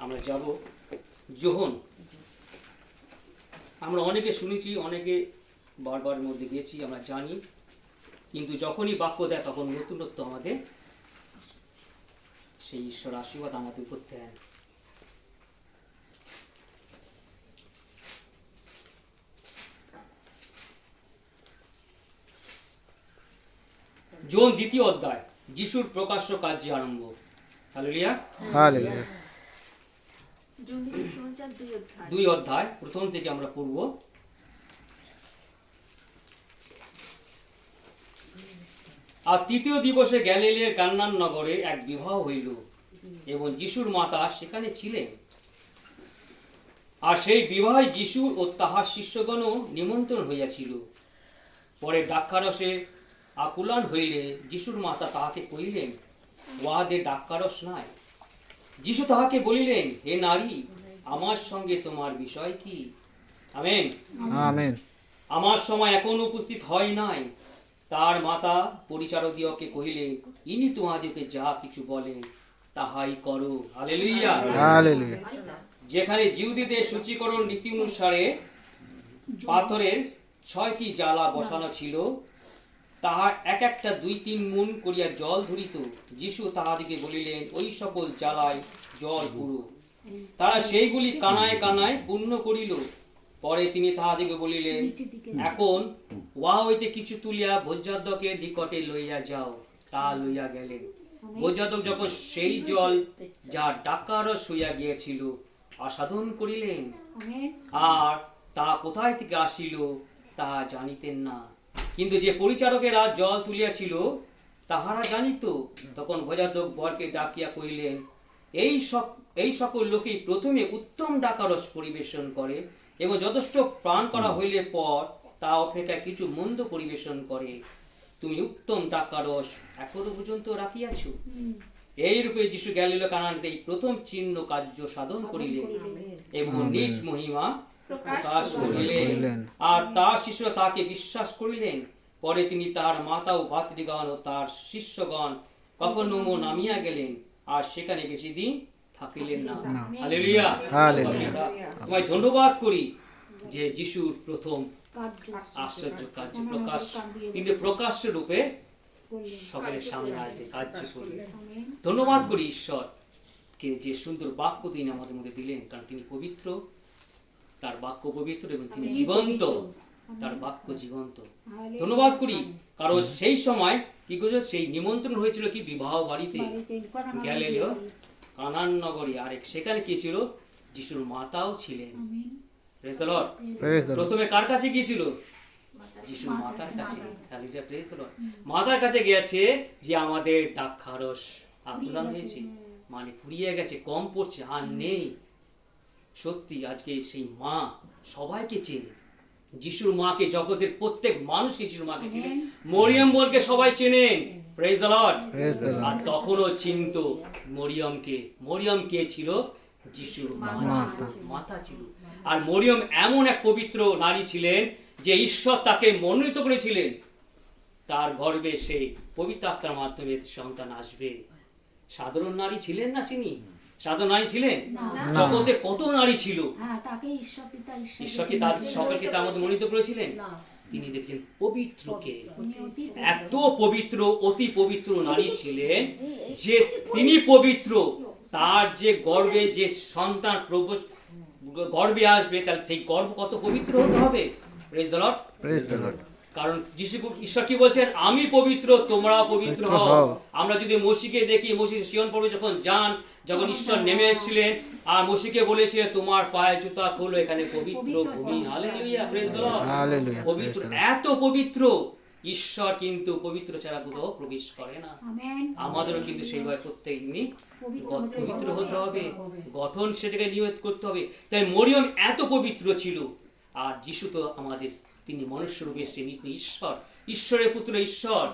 আমরা যাব যোহন। আমরা অনেকে শুনেছি, অনেকে বারবার মধ্যে গেছি, আমরা জানি, কিন্তু যখনই বাক্য দেয় তখন নতুনত্ব আমাদের সেই ঈশ্বর আশীর্বাদ আমাদের উপর দেন। যোহন 2য় অধ্যায়, যিশুর প্রকাশ্য কার্য আরম্ভ। Hallelujah, hallelujah. 2 অধ্যায় প্রথম থেকে আমরা পড়ব। আর 3য় দিবসে গ্যালিলের কান্নান নগরে এক বিবাহ হইল, এবং যিশুর মাতা সেখানে ছিলেন। আর সেই বিবাহে যিশু ও তাহার শিষ্যগণও নিমন্ত্রণ হইয়াছিল। পরে দ্রাক্ষারসে আকুলান হইলে যিশুর মাতা তাহাকে কহিলেন, উহাদের দ্রাক্ষারস নাই। যিশু তাহাকে বলিলেন, হে নারী, আমার সঙ্গে তোমার বিষয় কি? Amen, amen. আমার সময় এখন উপস্থিত হয় নাই। তার মাতা পরিচারকদিগকে কহিলেন, ইনি তোমাদেরকে যা কিছু বলেন তাহাই করো। Hallelujah, hallelujah. যেখানে জিউদীদের সূচীকরণ নীতি অনুসারে পাথরের 6টি জ্বালা বসানো ছিল, তাহার এক একটা 2-3 মুন করিয়া জল ধরিত। যিশু তাহাদিকে বলিলেন, ওই সকল জ্বালায় জল পুরো। তারা সেইগুলি কানায় কানায় পূর্ণ করিল। পরে তিনি তাহাদিকে বলিলেন, এখন উহা হইতে কিছু তুলিয়া ভোজ্যাধ্যকের নিকটে লইয়া যাও। তা লইয়া গেলেন। ভোজ্যাধ্যক যখন সেই জল যা দ্রাক্ষারস হইয়া গিয়েছিল আস্বাদন করিলেন, আর তা কোথায় থেকে আসিল তাহা জানিতেন না। কিন্তু যে পরিচারকেরা জল তুলিয়াছিল তাহারা জানিত। তখন ভোজ্যাধ্যক বরকে ডাকিয়া কহিলেন, এই সকল লোকেই প্রথমে উত্তম দ্রাক্ষারস পরিবেশন করে, এবং যথেষ্ট প্রাণ করা হইলে পর তা অপেক্ষা কিছু মন্দ পরিবেশন করে। তুমি উত্তম দ্রাক্ষারস এখনো পর্যন্ত রাখিয়াছ। এইরূপে যিশু গ্যালিলে কানানিতে এই প্রথম চিহ্ন কার্য সাধন করিলেন এবং নিজ মহিমা প্রকাশ করিলেন। আর তার শিষ্যরা তাকে বিশ্বাস করিলেন। পরে তিনি তাহার মাতা ও ভাতৃগণ ও তার শিষ্যগণ কফরনহুমে নামিয়া গেলেন, আর সেখানে বেশি দিন থাকিলেন না। Hallelujah, hallelujah. তোমায় ধন্যবাদ করি যে যিশুর প্রথম আশ্চর্য কার্য প্রকাশ, তিনি প্রকাশ্য রূপে সকলের সামনে আসবে কার্য করবে। ধন্যবাদ করি ঈশ্বরকে যে সুন্দর বাক্য তিনি আমাদের মধ্যে দিলেন, কারণ তিনি পবিত্র, তার বাক্য পবিত্র এবং তিনি জীবন্ত, তার বাক্য জীবন্ত। ধন্যবাদ করি কারণ সেই সময় কি করেছিল, সেই নিমন্ত্রণ হয়েছিল কি বিবাহ বাড়িতে গ্যালিলীয় কানান নগরে। আর সেখানে কি ছিল, যিশুর মাতাও ছিলেন। Praise the Lord. প্রথমে কার কাছে গিয়েছিল? যিশুর মাতার কাছে। Hallelujah, praise the Lord. মাতার কাছে গিয়েছে যে আমাদের দ্রাক্ষারস আকুলান হয়েছে, মানে ফুরিয়ে গেছে, কম পড়ছে, আর নেই। সত্যি আজকে সেই মা সবাইকে চেনে। যিশুর মাকে, জগতের প্রত্যেক মানুষকে যিশুর মাকে চেনে। মরিয়ম বলকে সবাই চেনেন। Praise the Lord. আর তখনও চিনত মরিয়মকে। মরিয়ম কে ছিল? যিশুর মাতা ছিল। আর মরিয়ম এমন এক পবিত্র নারী ছিলেন যে ঈশ্বর তাকে মনোনীত করেছিলেন, তার গর্ভে সে পবিত্র আত্মার মাধ্যমে সন্তান আসবে। সাধারণ নারী ছিলেন না তিনি? সাধারণ নারী ছিলেন? জগতে কত নারী ছিল, ঈশ্বর কি তার সকলকে তার মধ্যে মনোনীত করেছিলেন? তিনি দেখছেন পবিত্রকে। এত পবিত্র, অতি পবিত্র নারী ছিলেন যে তিনি পবিত্র। তার যে গর্ভে যে সন্তান প্রবেশ গর্ভে আসবে, তাহলে সেই গর্ভ কত পবিত্র হতে হবে। Praise the Lord, praise the Lord. কারণ ঈশ্বর কি বলছেন, আমি পবিত্র, তোমরাও পবিত্র হও। আমরা যদি মসিকে দেখি, মসি সিয়ন পর্বতে যখন ঈশ্বর নেমে এসেছিলেন আর মসিকে বলেছিলেন, তোমার পায়ে জুতা খোলো, এখানে পবিত্র ভূমি। Hallelujah, praise the Lord. Hallelujah, পবিত্র, এত পবিত্র ঈশ্বর, কিন্তু পবিত্র ছাড়া কোথাও প্রবেশ করে না। আমাদেরও কিন্তু সেইভাবে প্রত্যেক দিনই পবিত্র হতে হবে, গঠন সেটাকে নিয়ত করতে হবে। তাই মরিয়ম এত পবিত্র ছিল। আর যিশু তো আমাদের, তিনি মনুষ্য রূপে এসেছেন, ঈশ্বর, ঈশ্বরের পুত্র ঈশ্বর,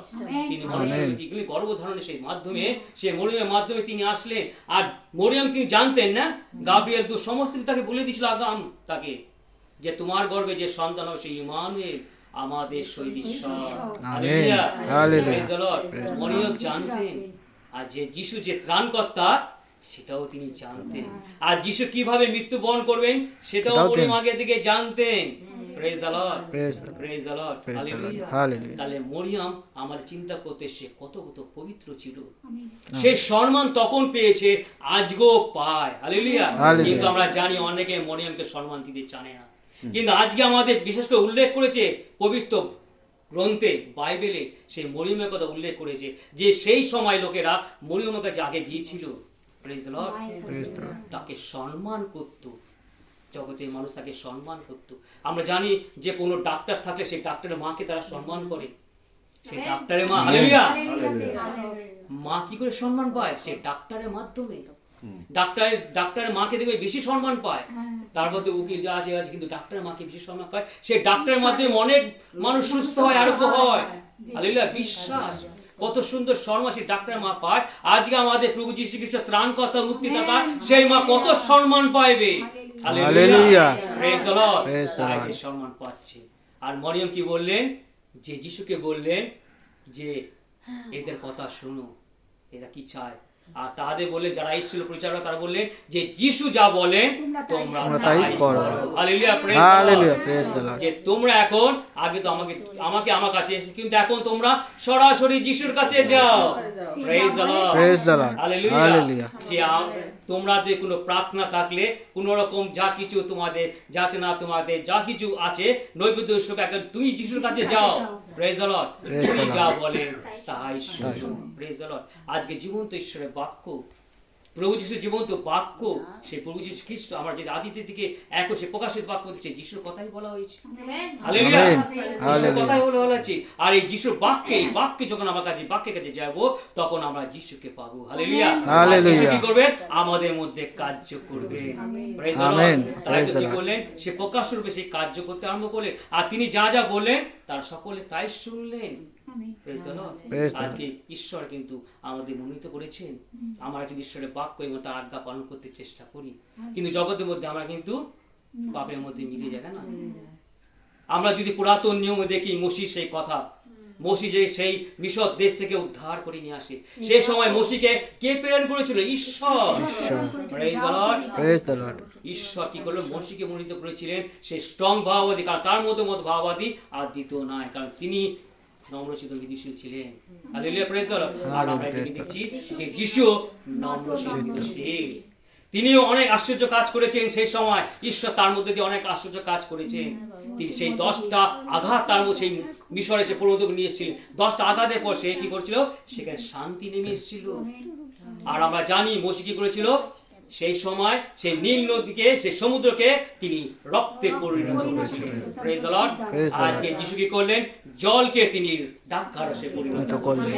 তিনি মনুষ্য রূপে গর্ভধারণের সেই মাধ্যমে, সেই মরিয়মের মাধ্যমে তিনি আসলেন। আর মরিয়ম তিনি জানতেন না, গাব্রিয়েল দূত সমস্ত তাকে বলে দিয়েছিল আগাম তাকে, যে তোমার গর্ভে যে সন্তান হবে সেই ইম্মানুয়েল, আমাদের সহিত ঈশ্বর। Hallelujah, praise the Lord. মরিয়ম জানতেন। আর যে যিশু যে ত্রাণকর্তা, সেটাও তিনি জানতেন। আর যিশু কিভাবে মৃত্যুবরণ করবেন সেটাও সেটাও মরিয়ম তিনি- আগে থেকে জানতেন। Praise the Lord, Praise the Lord. Praise the Lord, Praise the Lord. Hallelujah. Hallelujah. তাহলে মরিয়ম আমাদের চিন্তা করতে সে কত পবিত্র ছিল। সে সম্মান তখন পেয়েছে, আজকেও পায়। হালেলুয়া। Hallelujah. কিন্তু আমরা জানি অনেকে মরিয়মকে সম্মান দিতে জানে না। কিন্তু আজকে আমাদের বিশেষ করে উল্লেখ করেছে পবিত্র গ্রন্থে বাইবেলে সেই মরিয়মের কথা উল্লেখ করেছে যে সেই সময় লোকেরা মরিয়মের কাছে আগে গিয়েছিল, praise the Lord, Praise the Lord. তাকে সম্মান করত। জগতের মানুষ তাকে সম্মান করত। আমরা জানি যে কোনো ডাক্তার থাকলে সেই ডাক্তারের মাকে তারা সম্মান করে। সেই ডাক্তারের মা, হালেলুয়া, মা কি করে সম্মান পায়? সে ডাক্তারের মাধ্যমে। ডাক্তারের মাকে দেখবে বেশি সম্মান পায়। তার মধ্যে উকিল যা আছে আছে, কিন্তু ডাক্তারের মাকে বেশি সম্মান পায়। সে ডাক্তারের মাধ্যমে অনেক মানুষ সুস্থ হয়, আরোগ্য হয়। হালেলুয়া, বিশ্বাস কত সুন্দর সম্মান সেই ডাক্তারের মা পায়। আজকে আমাদের প্রভু যীশু খ্রিস্ট ত্রাণকর্তা, মুক্তিদাতা, সেই মা কত সম্মান পাইবে। Hallelujah, praise the Lord, Praise the Lord. তাকে সম্মান পাচ্ছে। আর মরিয়ম কি বললেন? যে যিশুকে বললেন যে এদের কথা শুনো, এরা কি চায়। আর তাদের বললেন, যারা এসেছিল প্রচারক, তারা বললেন যে যিশু যা বলেন তোমরা তাই করো। Hallelujah, praise the Lord. Hallelujah. Praise the Lord. যে তোমরা এখন, আগে তো আমাকে আমার কাছে এসে, কিন্তু এখন তোমরা সরাসরি যিশুর কাছে যাও। Praise the Lord, Praise the Lord. Hallelujah. Hallelujah. যে তোমাদের কোনো প্রার্থনা থাকলে, কোন রকম যা কিছু তোমাদের যাচনা, তোমাদের যা কিছু আছে নৈবেদ্য হিসেবে, এখন তুমি যিশুর কাছে যাও। Praise the Lord, Praise the তিনি Lord. যা বলেন তাই শুনো। Praise the Lord. আজকে জীবন্ত ঈশ্বরের বাক্য, প্রভু যিশু জীবন্ত বাক্য, সেই প্রভু যিশু খ্রিস্ট আমরা যদি আদিতের দিকে এক সে প্রকাশিত বাক্য দিচ্ছে, যিশুর কথাই বলা হয়েছে। Hallelujah, Amen. যিশুর Hallelujah. কথাই বলা হয়েছে। আর এই যিশুর বাক্যে, এই বাক্যে যখন আমার কাছে, বাক্যের কাছে যাব, তখন আমরা যিশুকে পাবো। হালেলুয়া। আর Hallelujah. যিশু কি করবেন? আমাদের মধ্যে কার্য করবেন। Praise the Lord. Amen. তাই Praise তো the কি Lord. করলেন? সে প্রকাশ রূপে সেই কার্য করতে আরম্ভ করলেন। আর তিনি যা যা বললেন তার সকলে তাই শুনলেন। Praise the Lord. Praise the Lord. আজকে ঈশ্বর কিন্তু আমাদের মনোনীত করেছেন। আমরা কিন্তু ঈশ্বরের বাক্য এবং তার আজ্ঞা পালন করতে চেষ্টা করি, কিন্তু জগতের মধ্যে আমরা কিন্তু পাপের মধ্যে মিলে যায় না। আমরা যদি পুরাতন নিয়মে দেখি, মসি সেই কথা, মসি যে সেই মিশর দেশ থেকে উদ্ধার করে নিয়ে আসে, সেই সময় মসিকে কে প্রেরণ করেছিল? ঈশ্বর। Praise the Lord. Praise the Lord. ঈশ্বর কি করলো? মসিকে মনোনীত করেছিলেন সেই স্ট্রং ভাববাদী, কারণ তার মতো ভাববাদী আর দ্বিতীয় নয়, কারণ তিনি নম্রচিত বিদুষী ছিলেন। Hallelujah, praise the Lord. আর আমরা এখানে দেখছি যে যিশু নম্রচিত বিদুষী। তিনিও অনেক আশ্চর্য কাজ করেছেন সেই সময়। ঈশ্বর তার মধ্যে দিয়ে অনেক আশ্চর্য কাজ করেছেন। তিনি সেই 10টা আঘাত তার মধ্যে সেই মিশরে সে পর্যন্ত নিয়ে এসেছিলেন। 10টা আঘাতের পর সে কি করছিল? সেখানে শান্তি নেমে এসেছিল। আর আমরা জানি মসি কি করেছিল? সেই সময় সেই নীল নদীকে, সেই সমুদ্রকে তিনি রক্তে পরিণত করেছিলেন। Praise the Lord. Praise the Lord. আজকে যিশু কি করলেন? জলকে তিনি দ্রাক্ষারসে পরিণত করলেন।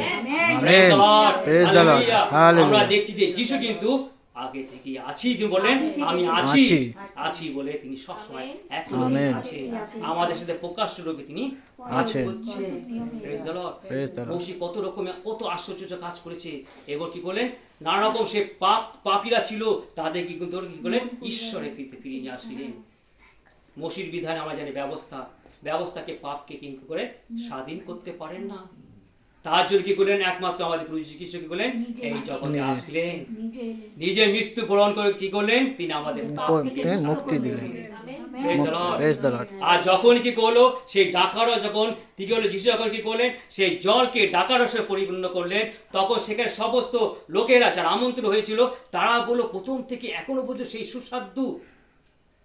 Praise Amen. The Lord. Praise the Lord. Hallelujah. Hallelujah. আমরা দেখছি যে যিশু কিন্তু আগে থেকে আছি, যে বলেন আমি আছি, আছি। আছি বলে তিনি সবসময় এখন Amen. আছে। আমাদের সাথে প্রকাশ্য রূপে তিনি আছেন। করছেন। Praise the Lord. Praise the Lord. মসি কত রকমের কত আশ্চর্য কাজ করেছে। এবার কি করলেন? নানা রকম সে পাপীরা ছিল, তাদের কি করলেন? ঈশ্বরের ফিরিয়ে নিয়ে আসলেন। মসির বিধানে আমরা জানি ব্যবস্থাকে পাপকে কিন্তু করে স্বাধীন করতে পারেন না। তার জন্য কি করলেন? একমাত্র আমাদের প্রভু যীশু খ্রিস্ট কি করলেন? এই জগতে আসলেন, নিজে মৃত্যু বরণ করে কি করলেন? তিনি আমাদের পাপ থেকে তিনি মুক্তি দিলেন। Praise the Lord. Praise the Lord. আর যখন কি করলো? সেই ডাকারস যখন কি করলো? যিশু যখন কি করলেন? সেই জলকে ডাকারসে পরিপূর্ণ করলেন, তখন সেখানে সমস্ত লোকেরা যারা আমন্ত্রিত হয়েছিল, তারা বললো প্রথম থেকে এখনো পর্যন্ত সেই সুস্বাদু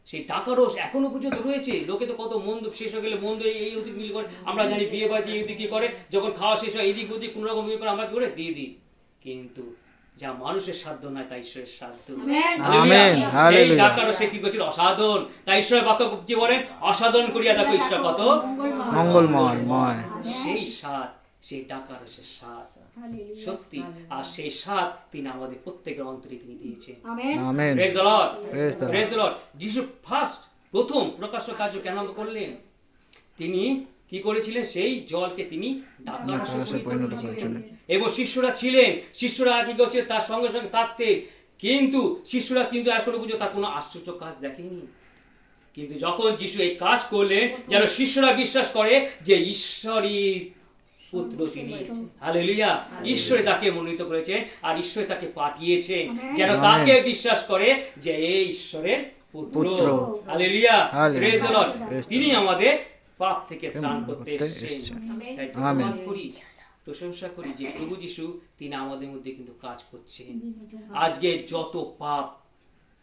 সেই ডাকারস এখনো পর্যন্ত রয়েছে। লোকে তো কত মন্দ, শেষ হয়ে গেলে মন্দ এই ওদিক মিল করে। আমরা জানি বিয়ে বাড়ি এই ওদিক কি করে, যখন খাওয়া শেষ হয় এদিক ওদিক কোন রকম করে আমরা কি করে দিয়ে দিই। কিন্তু যা মানুষের সাধ্য নয় তা ঈশ্বরের সাধ্য। Amen. সেই Hallelujah. ডাকারসে কি করেছিল? অসাধন। তাই ঈশ্বরের বাক্য কি বলেন? অসাধন করিয়া দেখো ঈশ্বর কত মঙ্গলময়। সেই স্বাদ, সেই ডাকারসের স্বাদ সত্যি। আর সেই স্বাদ তিনি আমাদের প্রত্যেকের অন্তরে তিনি দিয়েছেন। Amen. Praise the Lord. Praise the Lord. Praise the Lord. যিশু প্রথম প্রকাশ্য কার্য কেন করলেন? তিনি কি করেছিলেন? সেই জলকে তিনি ডাকারসে পরিণত করেছিলেন। এবং শিষ্যরা কি করছে? তার সঙ্গে সঙ্গে থাকতে, কিন্তু শিষ্যরা কিন্তু এখনো পর্যন্ত তার কোনো আশ্চর্য কাজ দেখেনি। কিন্তু যখন যিশু এই কাজ করলেন, যেন শিষ্যরা বিশ্বাস করে যে ঈশ্বরই পুত্র তিনি। হালেলুয়া। ঈশ্বরে তাকে মনোনীত করেছেন আর ঈশ্বরে তাকে পাঠিয়েছেন যেন তাকে বিশ্বাস করে যে এই ঈশ্বরের পুত্র। হালেলুয়া। Praise the Lord. তিনি আমাদের পাপ থেকে ত্রাণ করতে এসেছেন। তাই ধন্যবাদ করি, প্রশংসা করি যে প্রভু যিশু তিনি আমাদের মধ্যে কিন্তু কাজ করছেন। আজকে যত পাপ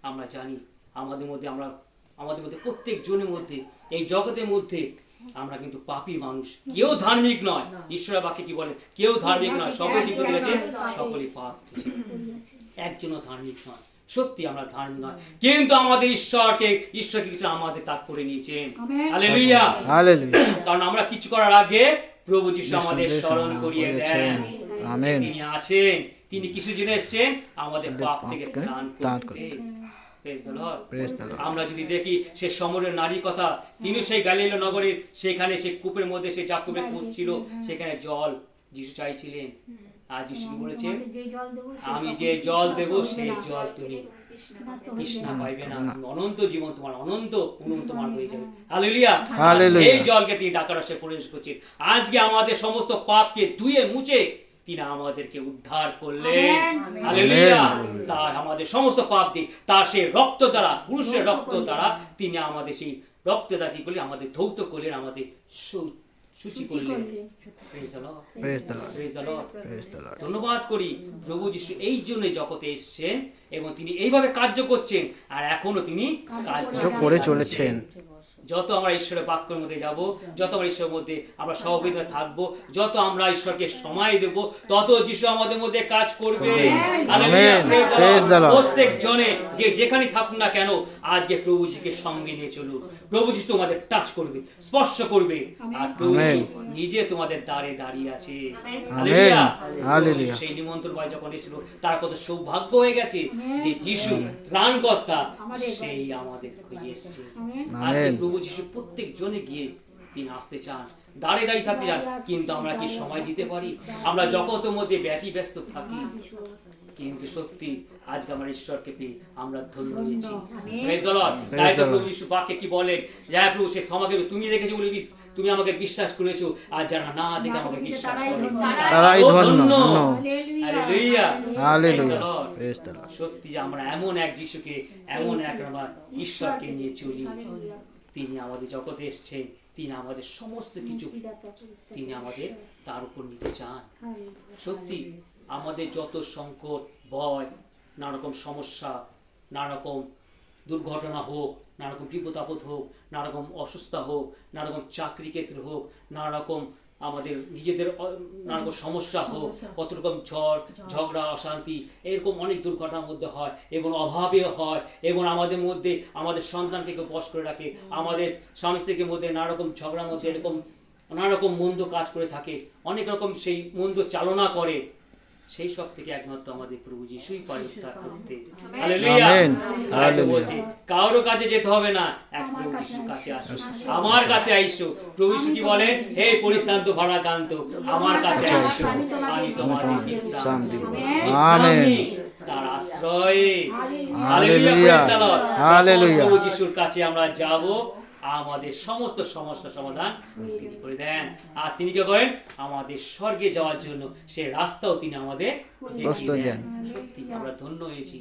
আমরা জানি আমাদের মধ্যে প্রত্যেক জনের মধ্যে, এই জগতের মধ্যে আমরা কিন্তু পাপী মানুষ, কেউ ধার্মিক নয়। ঈশ্বরের বাক্যে কি বলে? কেউ ধার্মিক নয়, সকলে কি করেছে? সকলেই পাপ করেছে, একজনও ধার্মিক নয়। সত্যি আমরা ধার্মিক নয়, কিন্তু আমাদের ঈশ্বরকে কিছু আমাদের তাক করে নিয়েছেন। হালেলুয়া। কারণ আমরা কিছু করার আগে প্রভু যিশু আমাদের স্মরণ করিয়ে দেন তিনি আছেন, তিনি কিছু জন্য এসেছেন আমাদের পাপ থেকে ত্রাণ করতে। আমরা যদি দেখি সে সমরের নারীর কথা, তিনি সেই গালিলা নগরের সেখানে সে কূপের মধ্যে সে জাকবের কূপ ছিল, সেখানে জল যিশু চাইছিলেন। আর যিশু বলেছেন, আমি যে জল দেব সেই জল তুমি তৃষ্ণা পাইবে না, অনন্ত জীবন তোমার, অনন্ত পুনঃ তোমার হয়ে যাবে। হালেলুয়া। সেই জলকে তিনি ডাকারসে প্রবেশ করছেন। আজকে আমাদের সমস্ত পাপকে ধুয়ে মুছে তিনি আমাদেরকে উদ্ধার করলেন। হালেলুয়া। তার আমাদের সমস্ত পাপ দিয়ে তার সেই রক্ত দ্বারা, পুরুষের রক্ত দ্বারা তিনি আমাদের সেই রক্ত দ্বারা কি করলেন? আমাদের ধৌত করলেন, আমাদের সূচি করলেন। ধন্যবাদ করি প্রভু যিশু এই জন্য জগতে এসেছেন এবং তিনি এইভাবে কার্য করছেন আর এখনো তিনি কার্য করে চলেছেন। যত আমরা ঈশ্বরের বাক্যের মধ্যে যাব, যত আমরা ঈশ্বরের মধ্যে আমরা সহযোগিতা থাকবো, যত আমরা ঈশ্বরকে সময় দেব, তত যিশু আমাদের মধ্যে কাজ করবে। প্রত্যেক জনে যে যেখানে থাকুন না কেন, আজকে প্রভুজিকে সঙ্গে নিয়ে চলুন। প্রভু যিশু তোমাদের টাচ করবে, স্পর্শ করবে, আর প্রভু নিজে তোমাদের দ্বারে দাঁড়িয়ে আছে। হালেলুয়া। সেই নিমন্ত্রণ ভাই যখন এসেছিল, তার কত সৌভাগ্য হয়ে গেছে যে যিশু ত্রাণকর্তা সেই আমাদের খুঁজে এসেছে। আজকে প্রভু যিশু প্রত্যেক জনে গিয়ে তিনি আসতে চান, দাঁড়িয়ে থাকতে চান, কিন্তু আমরা কি সময় দিতে পারি? আমরা জগতের মধ্যে ব্যস্ত থাকি, কিন্তু সত্যি আজকে আমরা ঈশ্বরকে পেয়ে আমরা ধন্য হয়েছি। Praise the Lord. তাই তো প্রভু যিশু বাক্যে কি বলেন? জয় প্রভু, সে ক্ষমা করবে, তুমি দেখেছো বলে তুমি আমাকে বিশ্বাস করেছো, আর যারা না দেখে আমাকে বিশ্বাস করে তারাই ধন্য। হালেলুয়া। হালেলুয়া। সত্যি আমরা এমন এক যিশুকে, এমন এক আমার ঈশ্বরকে নিয়ে চলি। তিনি আমাদের জগতে এসেছেন, তিনি আমাদের সমস্ত কিছু তিনি আমাদের তার উপর নিতে চান। সত্যি আমাদের যত সংকট, ভয়, নানা রকম সমস্যা, নানা রকম দুর্ঘটনা হোক, নানা রকম বিপদ আপদ হোক, নানা রকম অসুস্থতা হোক, নানা রকম চাকরি ক্ষেত্রে হোক, নানা রকম আমাদের নিজেদের নানা রকম সমস্যা হোক, কত রকম ঝগড়া, অশান্তি, এরকম অনেক দুর্ঘটনার মধ্যে হয় এবং অভাবে হয়, এবং আমাদের মধ্যে আমাদের সন্তানকে কেউ বশ করে রাখে, আমাদের স্বামী স্ত্রীর মধ্যে নানা রকম ঝগড়ার মধ্যে এরকম নানা রকম মন্দ কাজ করে থাকে, অনেক রকম সেই মন্দ চালনা করে। সেই সব থেকে একমাত্র আমাদের প্রভু যিশুই পারে উদ্ধার করতে। হালেলুয়া। তাই বলছি, কারোর কাছে যেতে হবে না, এক প্রভু যিশুর কাছে আসো, আমার কাছে আইসো। প্রভু যিশু কি বলেন? হে পরিশ্রান্ত ভারাক্রান্ত, আমার কাছে আইসো, আমি তোমাদের বিশ্রাম দেব। আমেন। তার আশ্রয়ে। হালেলুয়া। হালেলুয়া। প্রভু যিশুর কাছে আমরা যাব, আমাদের সমস্ত সমস্যার সমাধান তিনি করে দেন। আর তিনি কি করেন? আমাদের স্বর্গে যাওয়ার জন্য সে রাস্তাও তিনি আমাদের দেখিয়ে দেন। সত্যি আমরা ধন্য হয়েছি,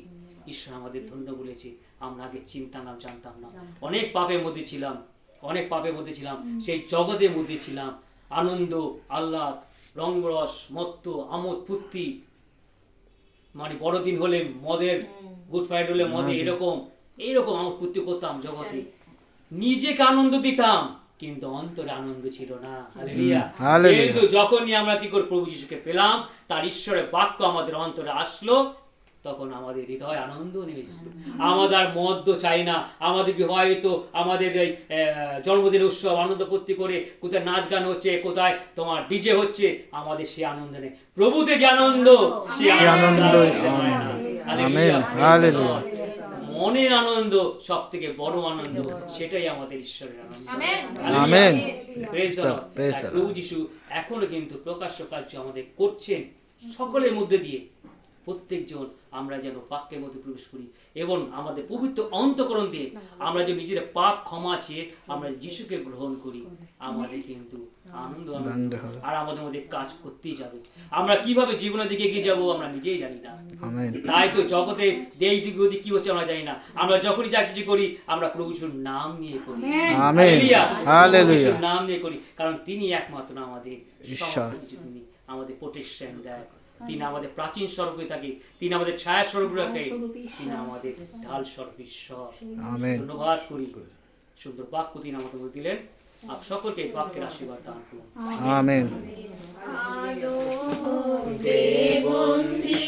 ঈশ্বর আমাদের ধন্য বলেছে। আমরা আগে চিন্তা নাম জানতাম না, অনেক পাপের মধ্যে ছিলাম, সেই জগতের মধ্যে ছিলাম। আনন্দ, আহ্লাদ, রঙ্গরস, মত্ত, আমোদ ফুর্তি, মানে বড়দিন হলে মদের, গুড ফ্রাইডে হলে মদে, এইরকম আমোদ ফুর্তি করতাম জগতে, নিজেকে আনন্দ দিতাম, কিন্তু অন্তরে আনন্দ ছিল না। হালেলুয়া। কিন্তু যখনই আমরা কি করে প্রভু যিশুকে পেলাম, তার ঈশ্বরের বাক্য আমাদের অন্তরে আসলো, তখন আমাদের হৃদয় আনন্দ নেমে এসেছিল। আমাদের মদ চাই না, আমাদের বিবাহিত, আমাদের এই জন্মদিন উৎসব আনন্দ ফুর্তি করে কোথায় নাচ গান হচ্ছে, কোথায় তোমার ডিজে হচ্ছে, আমাদের সে আনন্দ নেই। প্রভুতে যে আনন্দ, সে আনন্দ মনের আনন্দ, সব থেকে বড় আনন্দ, সেটাই আমাদের ঈশ্বরের আনন্দ। আমেন। Praise the Lord. প্রভু যিশু এখনো কিন্তু প্রকাশ্য কার্য আমাদের করছেন সকলের মধ্যে দিয়ে। প্রত্যেকজন আমরা যেন বাক্যের মধ্যে প্রবেশ করি এবং আমাদের পবিত্র অন্তঃকরণ দিয়ে আমরা যে নিজের পাপ ক্ষমা চেয়ে আমরা যিশুকে গ্রহণ করি, আমাদের কিন্তু আনন্দ হবে আর আমাদের মধ্যে কাজ করতেই যাবে। আমরা কিভাবে জীবনের দিকে এগিয়ে যাবো আমরা নিজেই জানি না। আমেন। তাই তো জগতে এই দিকে ওদিকে কি হচ্ছে আমরা জানি না। আমরা যখনই যা কিছু করি আমরা প্রভু যিশুর নাম নিয়ে করি। আমেন। হালেলুয়া। হালেলুয়া। প্রভু যিশুর নাম নিয়ে করি, কারণ তিনি একমাত্র আমাদের ঈশ্বর। সমস্ত কিছু, তিনি আমাদের প্রোটেকশন দেয়, তিনি আমাদের প্রাচীন স্বরূপ হয়ে থাকে, তিনি আমাদের ছায়া স্বরূপ রাখে, তিনি আমাদের ঢাল স্বরূপ ঈশ্বর। আমেন। ধন্যবাদ করি, সুন্দর বাক্য তিনি আমাদের দিলেন। আপ সকলকে এই বাক্যের আশীর্বাদ দান করুন। আমেন। আলো দেবন্তি